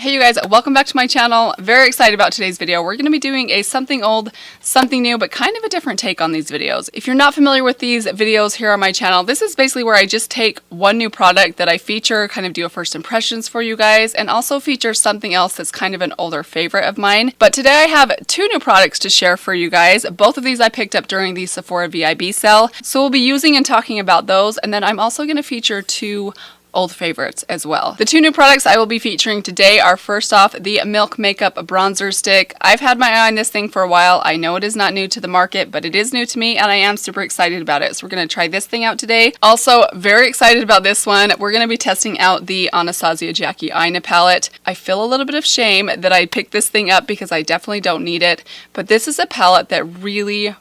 Hey you guys, welcome back to my channel. Very excited about today's video. We're going to be doing a something old, something new, but kind of a different take on these videos. If you're not familiar with these videos here on my channel, this is basically where I just take one new product that I feature, kind of do a first impressions for you guys, and also feature something else that's kind of an older favorite of mine. But today I have two new products to share for you guys. Both of these I picked up during the Sephora VIB sale. So we'll be using and talking about those, and then I'm also going to feature two old favorites as well. The two new products I will be featuring today are, first off, the Milk Makeup Bronzer Stick. I've had my eye on this thing for a while. I know it is not new to the market, but it is new to me and I am super excited about it. So we're going to try this thing out today. Also, very excited about this one. We're going to be testing out the Anastasia Jackie Aina palette. I feel a little bit of shame that I picked this thing up because I definitely don't need it, but this is a palette that really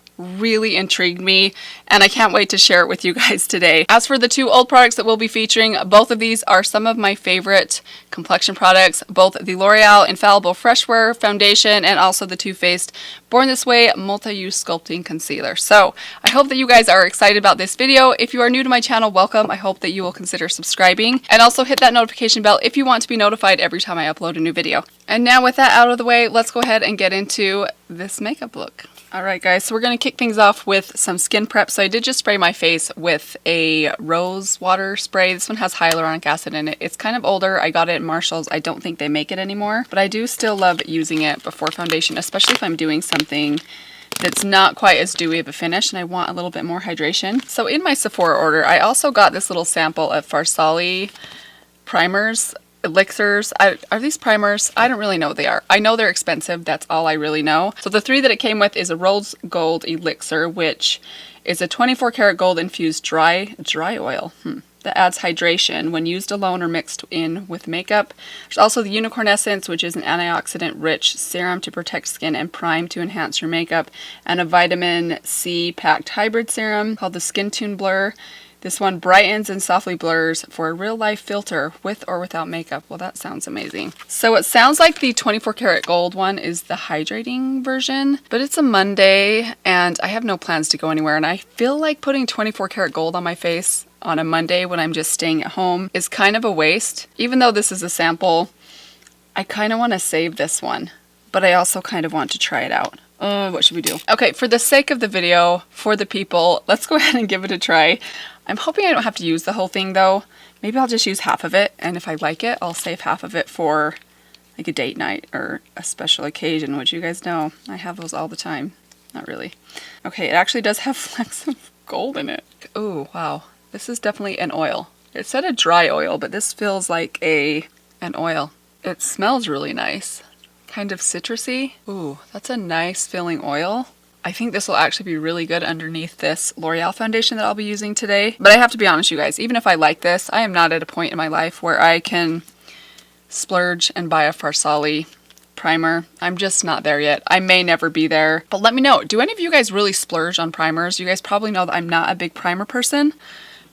intrigued me and I can't wait to share it with you guys today. As for the two old products that we'll be featuring, both of these are some of my favorite complexion products, both the L'Oreal Infallible Freshwear foundation and also the Too Faced Born This Way multi-use sculpting concealer. So I hope that you guys are excited about this video. If you are new to my channel, welcome. I hope that you will consider subscribing and also hit that notification bell if you want to be notified every time I upload a new video. And now with that out of the way, let's go ahead and get into this makeup look. Alright guys, so we're going to kick things off with some skin prep. So I did just spray my face with a rose water spray. This one has hyaluronic acid in it. It's kind of older. I got it at Marshall's. I don't think they make it anymore, but I do still love using it before foundation, especially if I'm doing something that's not quite as dewy of a finish and I want a little bit more hydration. So in my Sephora order, I also got this little sample of Farsali primers. Elixirs. Are these primers? I don't really know what they are. I know they're expensive. That's all I really know. So the three that it came with is a rose gold elixir, which is a 24 karat gold infused dry oil that adds hydration when used alone or mixed in with makeup. There's also the unicorn essence, which is an antioxidant rich serum to protect skin and prime to enhance your makeup, and a vitamin C packed hybrid serum called the Skin Tune Blur. This one brightens and softly blurs for a real-life filter with or without makeup. Well, that sounds amazing. So it sounds like the 24 karat gold one is the hydrating version, but it's a Monday and I have no plans to go anywhere, and I feel like putting 24 karat gold on my face on a Monday when I'm just staying at home is kind of a waste. Even though this is a sample, I kind of want to save this one, but I also kind of want to try it out. What should we do? Okay, for the sake of the video, for the people, let's go ahead and give it a try. I'm hoping I don't have to use the whole thing though. Maybe I'll just use half of it, and if I like it, I'll save half of it for like a date night or a special occasion, which you guys know I have those all the time. Not really. Okay, it actually does have flecks of gold in it. Oh, wow. This is definitely an oil. It said a dry oil, but this feels like an oil. It smells really nice. Kind of citrusy. Ooh, that's a nice feeling oil. I think this will actually be really good underneath this L'Oreal foundation that I'll be using today. But I have to be honest, you guys, even if I like this, I am not at a point in my life where I can splurge and buy a Farsali primer. I'm just not there yet. I may never be there. But let me know, do any of you guys really splurge on primers? You guys probably know that I'm not a big primer person,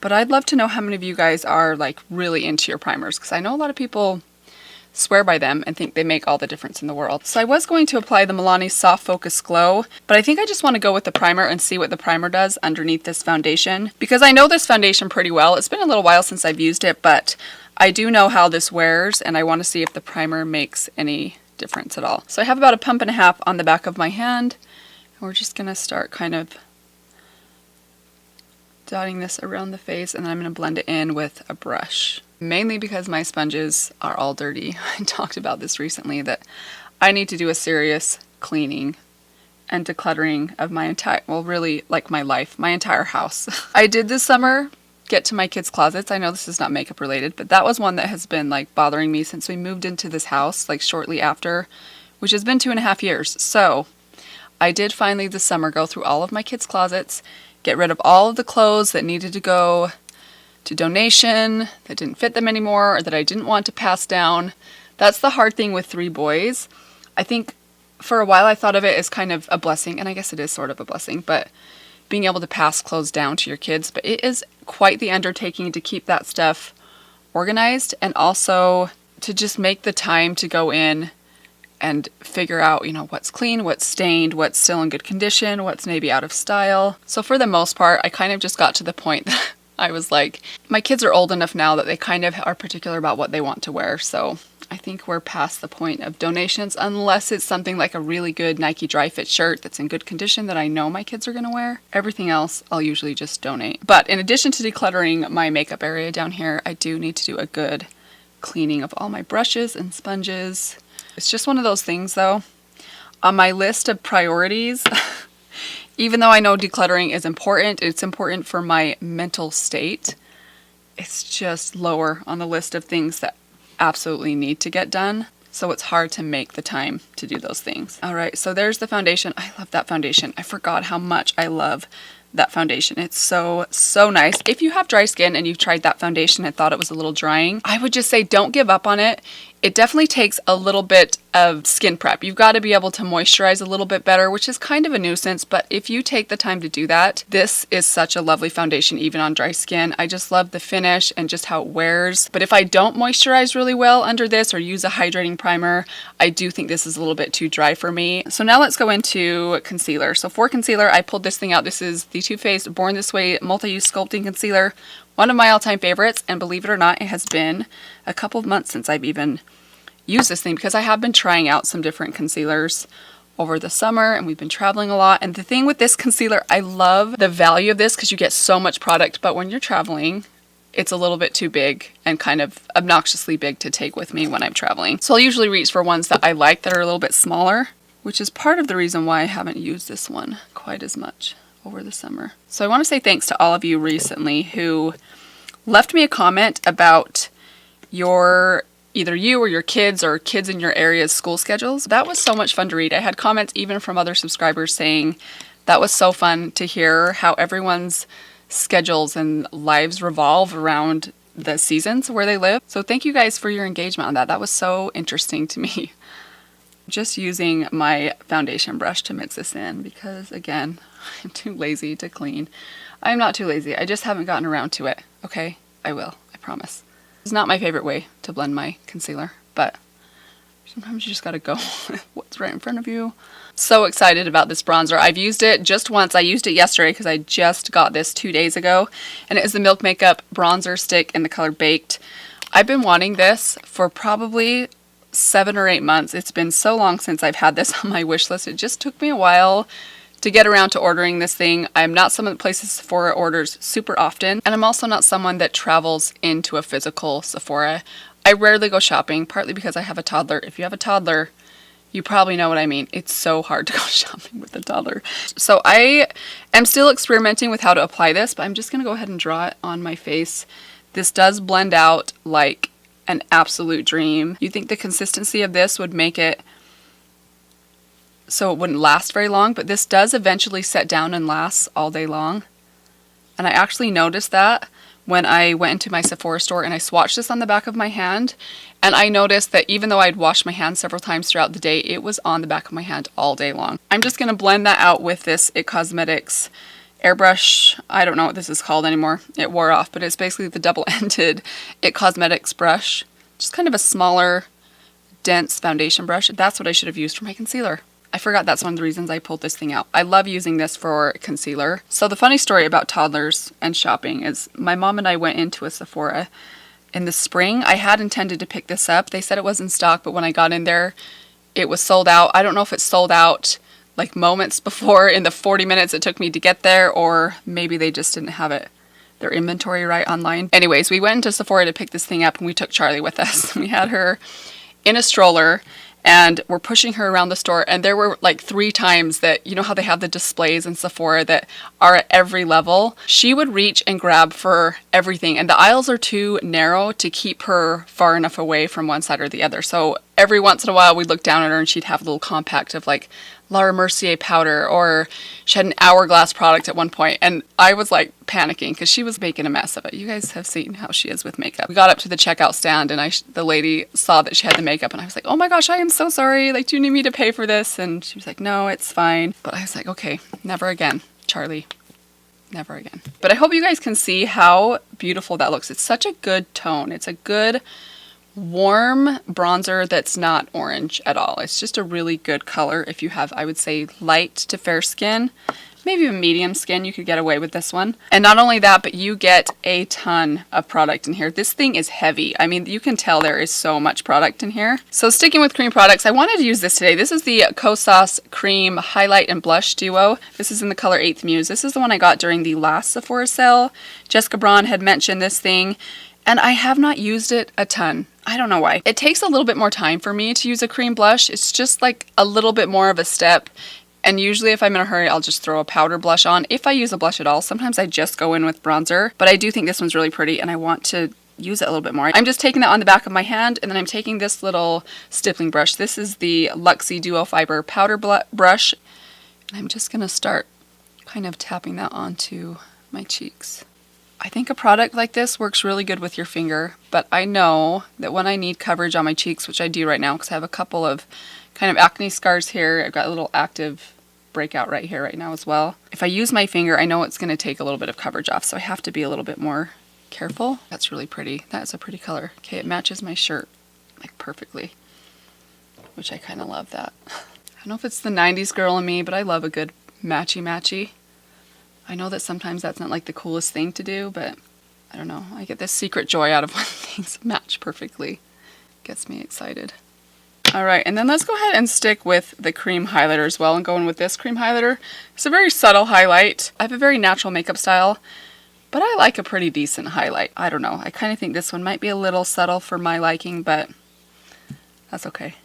but I'd love to know how many of you guys are like really into your primers, because I know a lot of people swear by them and think they make all the difference in the world. So I was going to apply the Milani Soft Focus Glow, but I think I just want to go with the primer and see what the primer does underneath this foundation, because I know this foundation pretty well. It's been a little while since I've used it, but I do know how this wears and I want to see if the primer makes any difference at all. So I have about a pump and a half on the back of my hand, and we're just going to start kind of dotting this around the face, and then I'm going to blend it in with a brush. Mainly because my sponges are all dirty. I talked about this recently, that I need to do a serious cleaning and decluttering of my entire, well, really like my life, my entire house. I did this summer get to my kids' closets. I know this is not makeup related, but that was one that has been like bothering me since we moved into this house, like shortly after, which has been 2.5 years. So I did finally this summer go through all of my kids' closets, get rid of all of the clothes that needed to go to donation, that didn't fit them anymore, or that I didn't want to pass down. That's the hard thing with 3 boys. I think for a while I thought of it as kind of a blessing, and I guess it is sort of a blessing, but being able to pass clothes down to your kids, but it is quite the undertaking to keep that stuff organized, and also to just make the time to go in and figure out, you know, what's clean, what's stained, what's still in good condition, what's maybe out of style. So for the most part, I kind of just got to the point that I was like, my kids are old enough now that they kind of are particular about what they want to wear. So I think we're past the point of donations, unless it's something like a really good Nike dry fit shirt that's in good condition that I know my kids are going to wear. Everything else, I'll usually just donate. But in addition to decluttering my makeup area down here, I do need to do a good cleaning of all my brushes and sponges. It's just one of those things though. On my list of priorities, even though I know decluttering is important, it's important for my mental state, it's just lower on the list of things that absolutely need to get done. So it's hard to make the time to do those things. All right, so there's the foundation. I love that foundation. I forgot how much I love that foundation. It's so nice. If you have dry skin and you've tried that foundation and thought it was a little drying, I would just say don't give up on it. It definitely takes a little bit of skin prep. You've got to be able to moisturize a little bit better, which is kind of a nuisance, but if you take the time to do that, this is such a lovely foundation even on dry skin. I just love the finish and just how it wears. But if I don't moisturize really well under this or use a hydrating primer, I do think this is a little bit too dry for me. So now let's go into concealer. So for concealer, I pulled this thing out. This is the Too Faced Born This Way Multi-Use Sculpting Concealer. One of my all-time favorites, and believe it or not, it has been a couple of months since I've even used this thing because I have been trying out some different concealers over the summer and we've been traveling a lot. And the thing with this concealer, I love the value of this because you get so much product, but when you're traveling, it's a little bit too big and kind of obnoxiously big to take with me when I'm traveling. So I'll usually reach for ones that I like that are a little bit smaller, which is part of the reason why I haven't used this one quite as much over the summer. So I want to say thanks to all of you recently who left me a comment about either you or your kids or kids in your area's school schedules. That was so much fun to read. I had comments even from other subscribers saying that was so fun to hear how everyone's schedules and lives revolve around the seasons where they live. So thank you guys for your engagement on that. That was so interesting to me. Just using my foundation brush to mix this in because, again, I'm too lazy to clean. I'm not too lazy. I just haven't gotten around to it. Okay? I will. I promise. It's not my favorite way to blend my concealer, but sometimes you just gotta go with what's right in front of you. So excited about this bronzer. I've used it just once. I used it yesterday because I just got this 2 days ago, and it is the Milk Makeup Bronzer Stick in the color Baked. I've been wanting this for probably 7 or 8 months. It's been so long since I've had this on my wish list. It just took me a while to get around to ordering this thing. I'm not someone that places Sephora orders super often, and I'm also not someone that travels into a physical Sephora. I rarely go shopping, partly because I have a toddler. If you have a toddler, you probably know what I mean. It's so hard to go shopping with a toddler. So I am still experimenting with how to apply this, but I'm just going to go ahead and draw it on my face. This does blend out like an absolute dream. You think the consistency of this would make it so it wouldn't last very long, but this does eventually set down and lasts all day long. And I actually noticed that when I went into my Sephora store and I swatched this on the back of my hand, and I noticed that even though I'd washed my hands several times throughout the day, it was on the back of my hand all day long. I'm just going to blend that out with this It Cosmetics airbrush. I don't know what this is called anymore. It wore off, but it's basically the double-ended It Cosmetics brush. Just kind of a smaller, dense foundation brush. That's what I should have used for my concealer. I forgot that's one of the reasons I pulled this thing out. I love using this for concealer. So the funny story about toddlers and shopping is my mom and I went into a Sephora in the spring. I had intended to pick this up. They said it was in stock, but when I got in there, it was sold out. I don't know if it sold out like moments before in the 40 minutes it took me to get there, or maybe they just didn't have their inventory right online. Anyways, we went into Sephora to pick this thing up and we took Charlie with us. We had her in a stroller and we're pushing her around the store, and there were like 3 times that, you know how they have the displays in Sephora that are at every level? She would reach and grab for everything, and the aisles are too narrow to keep her far enough away from one side or the other. So every once in a while we'd look down at her and she'd have a little compact of like Laura Mercier powder, or she had an Hourglass product at one point, and I was like panicking because she was making a mess of it. You guys have seen how she is with makeup. We got up to the checkout stand and the lady saw that she had the makeup, and I was like, oh my gosh, I am so sorry. Like, do you need me to pay for this? And she was like, no, it's fine. But I was like, okay, never again, Charlie. Never again. But I hope you guys can see how beautiful that looks. It's such a good tone. It's a good warm bronzer that's not orange at all. It's just a really good color if you have, I would say, light to fair skin. maybe a medium skin, you could get away with this one. And not only that, but you get a ton of product in here. This thing is heavy. I mean, you can tell there is so much product in here. So sticking with cream products, I wanted to use this today. This is the Kosas Cream Highlight and Blush Duo. This is in the color 8th Muse. This is the one I got during the last Sephora sale. Jessica Braun had mentioned this thing, and I have not used it a ton. I don't know why. It takes a little bit more time for me to use a cream blush. It's just like a little bit more of a step. And usually if I'm in a hurry, I'll just throw a powder blush on. If I use a blush at all, sometimes I just go in with bronzer. But I do think this one's really pretty, and I want to use it a little bit more. I'm just taking that on the back of my hand, and then I'm taking this little stippling brush. This is the Luxie Duo Fiber Powder Brush. And I'm just going to start kind of tapping that onto my cheeks. I think a product like this works really good with your finger, but I know that when I need coverage on my cheeks, which I do right now because I have a couple of kind of acne scars here, I've got a little active breakout right here right now as well. If I use my finger, I know it's going to take a little bit of coverage off, so I have to be a little bit more careful. That's really pretty. That's a pretty color. Okay, it matches my shirt like perfectly, which I kind of love that. I don't know if it's the 90s girl in me, but I love a good matchy-matchy. I know that sometimes that's not like the coolest thing to do, but I don't know. I get this secret joy out of when things match perfectly. Gets me excited. All right, and then let's go ahead and stick with the cream highlighter as well and go in with this cream highlighter. It's a very subtle highlight. I have a very natural makeup style, but I like a pretty decent highlight. I don't know. I kind of think this one might be a little subtle for my liking, but that's okay.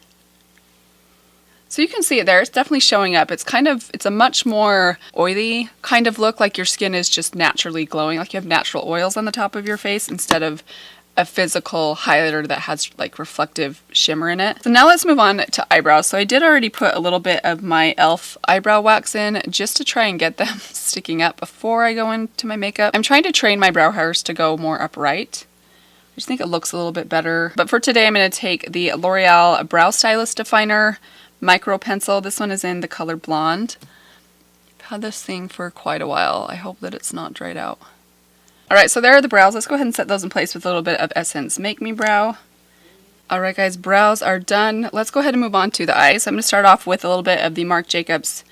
So you can see it there. It's definitely showing up. It's a much more oily kind of look, like your skin is just naturally glowing, like you have natural oils on the top of your face instead of a physical highlighter that has like reflective shimmer in it. So now let's move on to eyebrows. So I did already put a little bit of my e.l.f. eyebrow wax in just to try and get them sticking up before I go into my makeup. I'm trying to train my brow hairs to go more upright. I just think it looks a little bit better. But for today, I'm going to take the L'Oreal Brow Stylist Definer Micro Pencil. This one is in the color Blonde. I've had this thing for quite a while. I hope that it's not dried out. Alright, so there are the brows. Let's go ahead and set those in place with a little bit of Essence Make Me Brow. Alright guys, brows are done. Let's go ahead and move on to the eyes. I'm going to start off with a little bit of the Marc Jacobs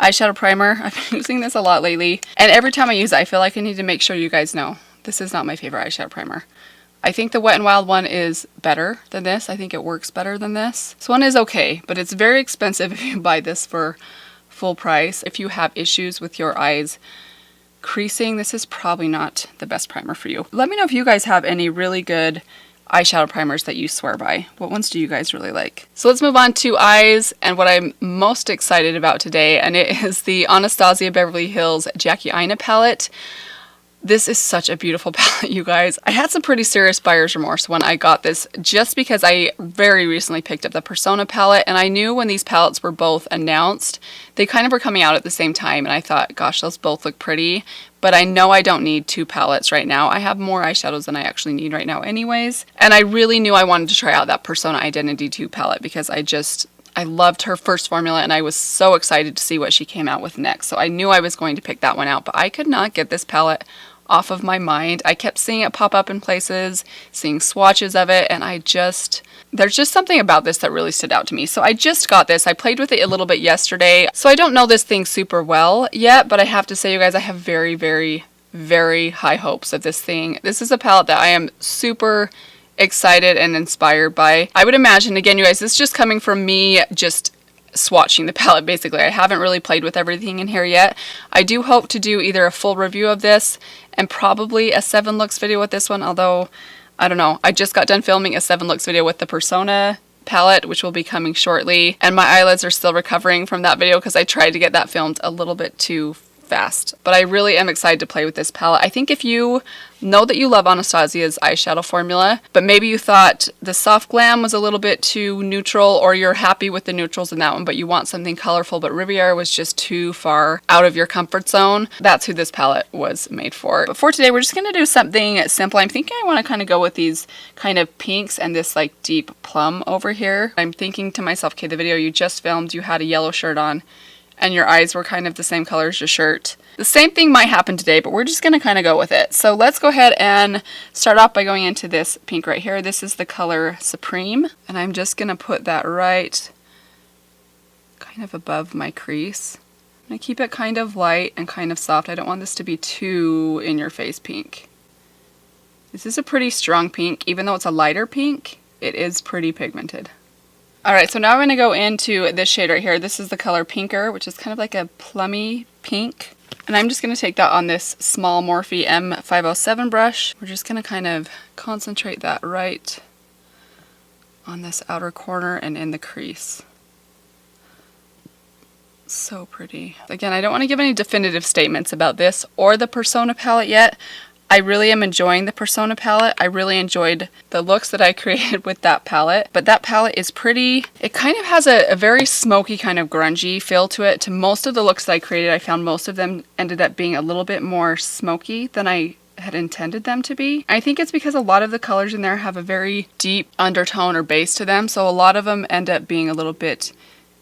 eyeshadow primer. I've been using this a lot lately, and every time I use it, I feel like I need to make sure you guys know this is not my favorite eyeshadow primer. I think the Wet n Wild one is better than this. I think it works better than this. This one is okay, but it's very expensive if you buy this for full price. If you have issues with your eyes creasing, this is probably not the best primer for you. Let me know if you guys have any really good eyeshadow primers that you swear by. What ones do you guys really like? So let's move on to eyes and what I'm most excited about today, and it is the Anastasia Beverly Hills Jackie Aina palette. This is such a beautiful palette, you guys. I had some pretty serious buyer's remorse when I got this, just because I very recently picked up the Persona palette, and I knew when these palettes were both announced, they kind of were coming out at the same time, and I thought, gosh, those both look pretty, but I know I don't need two palettes right now. I have more eyeshadows than I actually need right now anyways, and I really knew I wanted to try out that Persona Identity 2 palette because I loved her first formula, and I was so excited to see what she came out with next. So I knew I was going to pick that one out, but I could not get this palette off of my mind. I kept seeing it pop up in places, seeing swatches of it, and there's just something about this that really stood out to me. So I just got this. I played with it a little bit yesterday. So I don't know this thing super well yet, but I have to say, you guys, I have very, very, very high hopes of this thing. This is a palette that I am super excited and inspired by. I would imagine, again, you guys, this is just coming from me just swatching the palette basically. I haven't really played with everything in here yet. I do hope to do either a full review of this and probably a 7 looks video with this one, although I don't know. I just got done filming a 7 looks video with the Persona palette, which will be coming shortly, and my eyelids are still recovering from that video because I tried to get that filmed a little bit too fast. But I really am excited to play with this palette. I think if you know that you love Anastasia's eyeshadow formula, but maybe you thought the soft glam was a little bit too neutral, or you're happy with the neutrals in that one, but you want something colorful, but Riviera was just too far out of your comfort zone, that's who this palette was made for. But for today, we're just going to do something simple. I'm thinking I want to kind of go with these kind of pinks and this like deep plum over here. I'm thinking to myself, okay, the video you just filmed, you had a yellow shirt on, and your eyes were kind of the same color as your shirt. The same thing might happen today, but we're just going to kind of go with it. So let's go ahead and start off by going into this pink right here. This is the color Supreme, and I'm just going to put that right kind of above my crease. I keep it kind of light and kind of soft. I don't want this to be too in your face pink. This is a pretty strong pink. Even though it's a lighter pink, it is pretty pigmented. Alright, so now I'm going to go into this shade right here. This is the color Pinker, which is kind of like a plummy pink. And I'm just going to take that on this small Morphe M507 brush. We're just going to kind of concentrate that right on this outer corner and in the crease. So pretty. Again, I don't want to give any definitive statements about this or the Persona palette yet. I really am enjoying the Persona palette. I really enjoyed the looks that I created with that palette. But that palette is pretty, it kind of has a very smoky kind of grungy feel to it. To most of the looks that I created, I found most of them ended up being a little bit more smoky than I had intended them to be. I think it's because a lot of the colors in there have a very deep undertone or base to them. So a lot of them end up being a little bit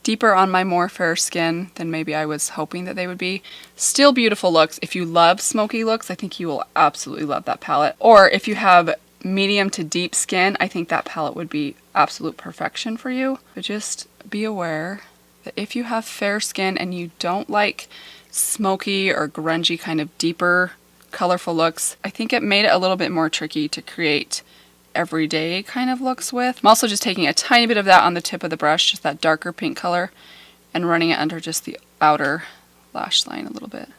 deeper on my more fair skin than maybe I was hoping that they would be. Still beautiful looks. If you love smoky looks, I think you will absolutely love that palette. Or if you have medium to deep skin, I think that palette would be absolute perfection for you. But just be aware that if you have fair skin and you don't like smoky or grungy kind of deeper colorful looks, I think it made it a little bit more tricky to create everyday kind of looks with. I'm also just taking a tiny bit of that on the tip of the brush, just that darker pink color, and running it under just the outer lash line a little bit.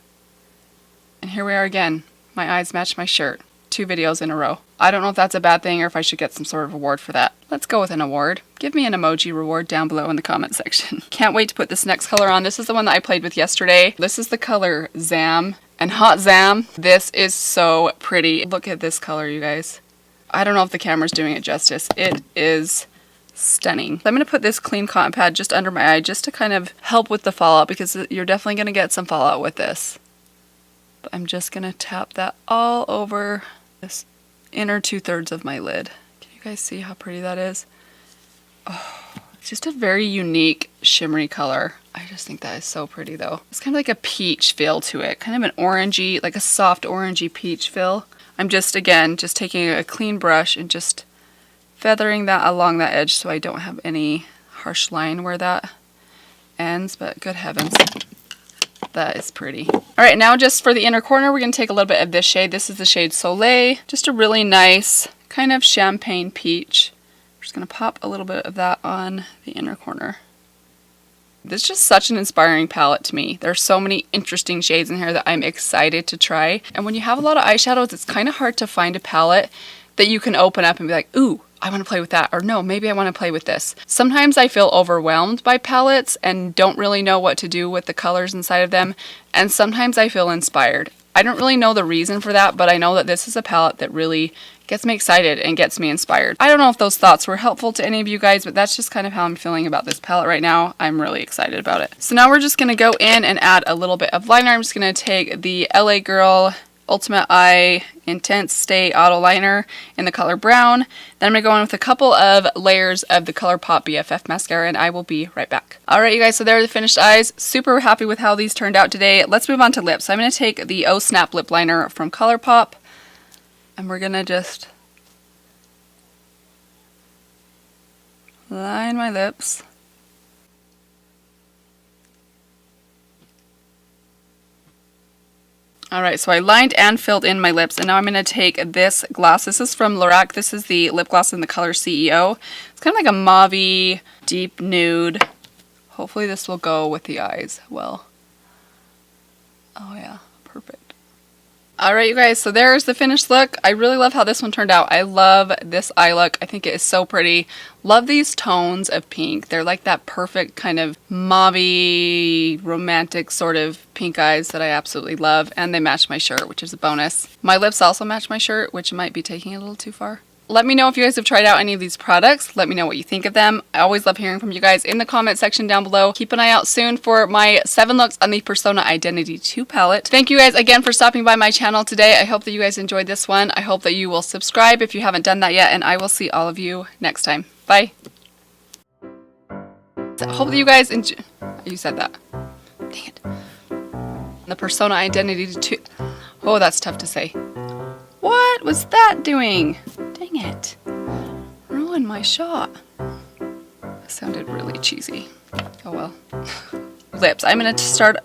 And here we are again. My eyes match my shirt. 2 videos in a row. I don't know if that's a bad thing or if I should get some sort of award for that. Let's go with an award. Give me an emoji reward down below in the comment section. Can't wait to put this next color on. This is the one that I played with yesterday. This is the color Zam. And Hot Zam, this is so pretty. Look at this color, you guys. I don't know if the camera's doing it justice. It is stunning. I'm going to put this clean cotton pad just under my eye just to kind of help with the fallout, because you're definitely going to get some fallout with this. But I'm just going to tap that all over this inner 2/3 of my lid. Can you guys see how pretty that is? Oh, it's just a very unique shimmery color. I just think that is so pretty though. It's kind of like a peach feel to it. Kind of an orangey, like a soft orangey peach feel. I'm just, again, just taking a clean brush and just feathering that along that edge so I don't have any harsh line where that ends, but good heavens, that is pretty. All right, now just for the inner corner, we're going to take a little bit of this shade. This is the shade Soleil, just a really nice kind of champagne peach. I'm just going to pop a little bit of that on the inner corner. This is just such an inspiring palette to me. There's so many interesting shades in here that I'm excited to try. And when you have a lot of eyeshadows, it's kind of hard to find a palette that you can open up and be like, ooh, I want to play with that. Or no, maybe I want to play with this. Sometimes I feel overwhelmed by palettes and don't really know what to do with the colors inside of them. And sometimes I feel inspired. I don't really know the reason for that, but I know that this is a palette that really gets me excited and gets me inspired. I don't know if those thoughts were helpful to any of you guys, but that's just kind of how I'm feeling about this palette right now. I'm really excited about it. So now we're just going to go in and add a little bit of liner. I'm just going to take the LA Girl Ultimate Eye Intense Stay Auto Liner in the color brown. Then I'm going to go in with a couple of layers of the ColourPop BFF mascara, and I will be right back. Alright you guys, so there are the finished eyes. Super happy with how these turned out today. Let's move on to lips. So I'm going to take the Oh Snap Lip Liner from ColourPop, and we're going to just line my lips. Alright, so I lined and filled in my lips, and now I'm going to take this gloss. This is from Lorac. This is the lip gloss in the color CEO. It's kind of like a mauve-y, deep nude. Hopefully this will go with the eyes well. Oh yeah, perfect. Alright you guys, so there's the finished look. I really love how this one turned out. I love this eye look. I think it is so pretty. Love these tones of pink. They're like that perfect kind of mauve-y, romantic sort of pink eyes that I absolutely love. And they match my shirt, which is a bonus. My lips also match my shirt, which might be taking it a little too far. Let me know if you guys have tried out any of these products. Let me know what you think of them. I always love hearing from you guys in the comment section down below. Keep an eye out soon for my 7 looks on the Persona Identity 2 palette. Thank you guys again for stopping by my channel today. I hope that you guys enjoyed this one. I hope that you will subscribe if you haven't done that yet, and I will see all of you next time. Bye. I hope that you guys enjoy. You said that. Dang it. The Persona Identity 2. Oh, that's tough to say. What was that doing? Dang it. Ruined my shot. That sounded really cheesy. Oh well. Lips. I'm going to start,